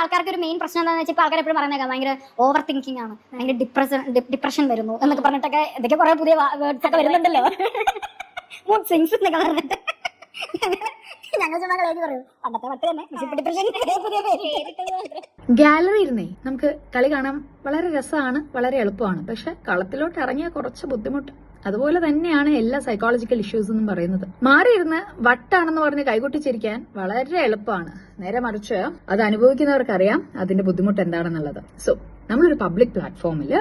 ആൾക്കാർക്ക് ഒരു മെയിൻ പ്രശ്നം എന്താണെന്ന് വെച്ചാൽ ആൾക്കാർ എപ്പോഴും പറയുന്നേക്കാം ഭയങ്കര ഓവർ തിങ്കിങ് ആണ്, ഭയങ്കര ഡിപ്രഷൻ വരുന്നു എന്നൊക്കെ പറഞ്ഞിട്ടൊക്കെ ഇതൊക്കെ കുറെ പുതിയ വേർഡ്സ് ഒക്കെ വരുന്നുണ്ടല്ലോ. മൂഡ് സ്വിങ്സ് എന്നൊക്കെ പറഞ്ഞിട്ട് ഞങ്ങൾ ചുമ്മാ പറയും പണ്ടത്തെ പട്ട് തന്നെ ഡിപ്രഷൻ പുതിയ പേര്. ഗാലറി ഇരുന്നേ നമുക്ക് കളി കാണാൻ വളരെ രസമാണ്, വളരെ എളുപ്പമാണ്. പക്ഷെ കളത്തിലോട്ട് ഇറങ്ങിയ കുറച്ച് ബുദ്ധിമുട്ട്. അതുപോലെ തന്നെയാണ് എല്ലാ സൈക്കോളജിക്കൽ ഇഷ്യൂസ് എന്നും പറയുന്നത്. മാറിയിരുന്ന് വട്ടാണെന്ന് പറഞ്ഞ് കൈകൊട്ടിച്ചിരിക്കാൻ വളരെ എളുപ്പമാണ്. നേരെ മറിച്ച് അത് അനുഭവിക്കുന്നവർക്കറിയാം അതിന്റെ ബുദ്ധിമുട്ട് എന്താണെന്നുള്ളത്. സോ നമ്മളൊരു പബ്ലിക് പ്ലാറ്റ്ഫോമിൽ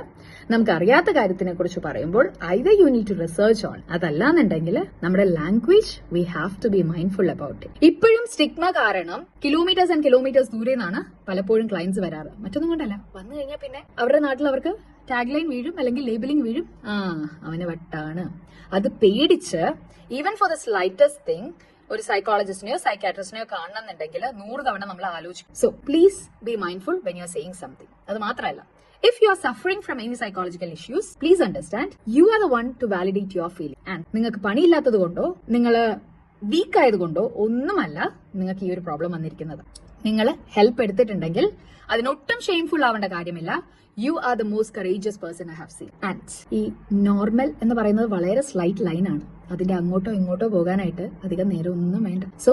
നമുക്ക് അറിയാത്ത കാര്യത്തിനെ കുറിച്ച് പറയുമ്പോൾ either you need to research on, അതല്ലാന്നുണ്ടെങ്കിൽ നമ്മുടെ language we have to be mindful about it. ഇപ്പോഴും സ്റ്റിഗ്മ കാരണം കിലോമീറ്റേഴ്സ് ആൻഡ് കിലോമീറ്റേഴ്സ് ദൂരെ നിന്നാണ് പലപ്പോഴും ക്ലയൻസ് വരാറ്. മറ്റൊന്നും കൊണ്ടല്ല, വന്നു കഴിഞ്ഞാൽ പിന്നെ അവരുടെ നാട്ടിൽ അവർക്ക് ടാഗ് ലൈൻ വീഴും, അല്ലെങ്കിൽ ലേബലിംഗ് വീഴും, അവന് വട്ടാണ്. അത് പേടിച്ച് even for the slightest thing ഒരു സൈക്കോളജിസ്റ്റിനെയോ സൈക്കാട്രിസ്റ്റിനെയോ കാണണമെന്നുണ്ടെങ്കിൽ 100 തവണ നമ്മൾ ആലോചിക്കും. So please be mindful when you are saying something. അത് മാത്രമല്ല, if you are suffering from any psychological issues, please understand you are the one to validate your feeling. And നിങ്ങൾക്ക് പണിയില്ലാത്തത് കൊണ്ടോ നിങ്ങൾ week ആയതുകൊണ്ടോ ഒന്നുമല്ല നിങ്ങൾക്ക് ഈ ഒരു പ്രോബ്ലം വന്നിരിക്കുന്നത്. നിങ്ങൾ ഹെൽപ്പ് എടുത്തിട്ടുണ്ടെങ്കിൽ അതിനൊട്ടും ഷെയിംഫുൾ ആവേണ്ട കാര്യമില്ല. You are the most courageous person I have seen. And ഈ നോർമൽ എന്ന് പറയുന്നത് വളരെ സ്ലൈറ്റ് ലൈനാണ്. അതിന്റെ അങ്ങോട്ടോ ഇങ്ങോട്ടോ പോകാനായിട്ട് അധികം നേരം ഒന്നും വേണ്ട. So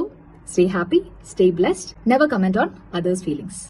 stay happy, stay blessed, never comment on others feelings.